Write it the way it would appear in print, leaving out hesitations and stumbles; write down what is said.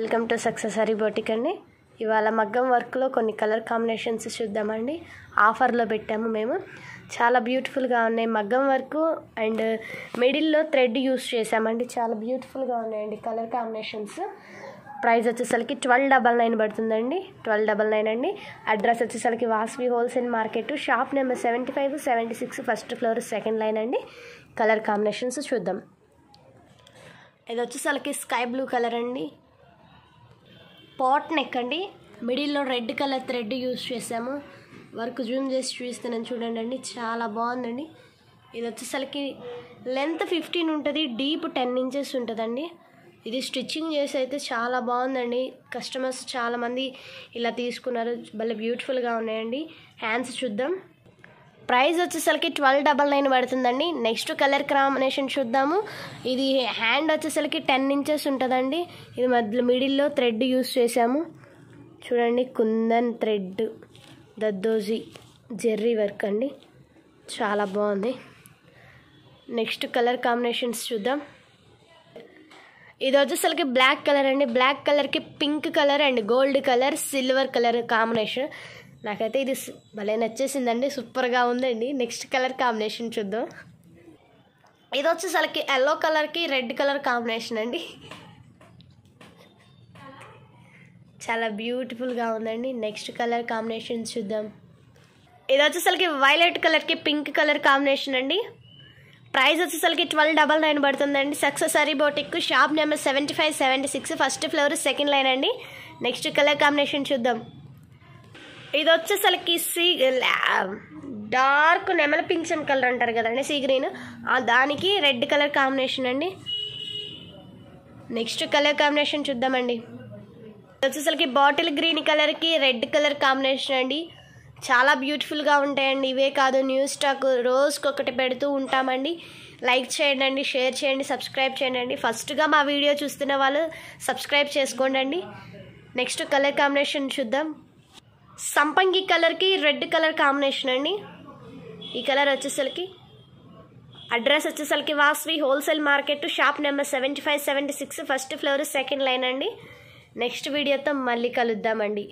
Welcome to సక్సెసరీ boutique అండి. ఇవాళ మగ్గం వర్క్లో కొన్ని కలర్ కాంబినేషన్స్ చూద్దామండి. ఆఫర్లో పెట్టాము మేము. చాలా బ్యూటిఫుల్గా ఉన్నాయి మగ్గం వర్క్ అండ్ మిడిల్లో థ్రెడ్ యూస్ చేసామండి. చాలా బ్యూటిఫుల్గా ఉన్నాయండి కలర్ కాంబినేషన్స్. ప్రైస్ వచ్చేసరికి 1299 పడుతుందండి. 1299 అండి. అడ్రస్ వచ్చేసరికి Vasavi wholesale market, shop number 75, 76, first floor, second line అండి. కలర్ కాంబినేషన్స్ చూద్దాం. ఇది వచ్చేసరికి స్కై బ్లూ కలర్ అండి. పాట్ నెక్ అండి. మిడిల్లో రెడ్ కలర్ థ్రెడ్ యూస్ చేసాము. వర్క్ జూమ్ చేసి చూపిస్తున్నాను చూడండి అండి. చాలా బాగుందండి. ఇది వచ్చేసరికి లెంత్ 15 ఉంటుంది, డీప్ 10 ఇంచెస్ ఉంటుందండి. ఇది స్టిచ్చింగ్ చేసి అయితే చాలా బాగుందండి. కస్టమర్స్ చాలామంది ఇలా తీసుకున్నారు. భలే బ్యూటిఫుల్గా ఉన్నాయండి. హ్యాండ్స్ చూద్దాం. ప్రైస్ వచ్చేసరికి 1299 పడుతుందండి. నెక్స్ట్ కలర్ కాంబినేషన్ చూద్దాము. ఇది హ్యాండ్ వచ్చేసరికి 10 ఇంచెస్ ఉంటుందండి. ఇది మధ్యలో మిడిల్లో థ్రెడ్ యూస్ చేసాము చూడండి. Kundan thread, zardozi Jerry work అండి. చాలా బాగుంది. నెక్స్ట్ కలర్ కాంబినేషన్స్ చూద్దాం. ఇది వచ్చేసరికి బ్లాక్ కలర్ అండి. బ్లాక్ కలర్కి pink colour and gold colour, silver colour combination. నాకైతే ఇది భలే నచ్చేసిందండి. సూపర్గా ఉందండి. నెక్స్ట్ కలర్ కాంబినేషన్ చూద్దాం. ఇది వచ్చేసరికి ఎల్లో కలర్కి రెడ్ కలర్ కాంబినేషన్ అండి. చాలా బ్యూటిఫుల్గా ఉందండి. నెక్స్ట్ కలర్ కాంబినేషన్ చూద్దాం. ఇది వచ్చేసరికి వైలెట్ కలర్కి పింక్ కలర్ కాంబినేషన్ అండి. ప్రైస్ వచ్చేసరికి 1299 పడుతుందండి. Accessory boutique, shop number 75, 76, first floor, second line అండి. నెక్స్ట్ కలర్ కాంబినేషన్ చూద్దాం. ఇది వచ్చేసరికి డార్క్ నెమల పింఛన్ కలర్ అంటారు కదండి, సీ గ్రీన్, దానికి రెడ్ కలర్ కాంబినేషన్ అండి. నెక్స్ట్ కలర్ కాంబినేషన్ చూద్దామండి. ఇది వచ్చేసరికి బాటిల్ గ్రీన్ కలర్కి రెడ్ కలర్ కాంబినేషన్ అండి. చాలా బ్యూటిఫుల్గా ఉంటాయండి. ఇవే కాదు, న్యూ స్టాక్ రోజుకి ఒకటి పెడుతూ ఉంటామండి. లైక్ చేయండి, షేర్ చేయండి, సబ్స్క్రైబ్ చేయండి. ఫస్ట్గా మా వీడియో చూస్తున్న వాళ్ళు సబ్స్క్రైబ్ చేసుకోండి. నెక్స్ట్ కలర్ కాంబినేషన్ చూద్దాం. సంపంగి కలర్కి రెడ్ కలర్ కాంబినేషన్ అండి. ఈ కలర్ వచ్చేసరికి అడ్రస్ వచ్చేసరికి Vasavi wholesale market, shop number 75, 76, first floor, second line అండి. నెక్స్ట్ వీడియోతో మళ్ళీ కలుద్దామండి.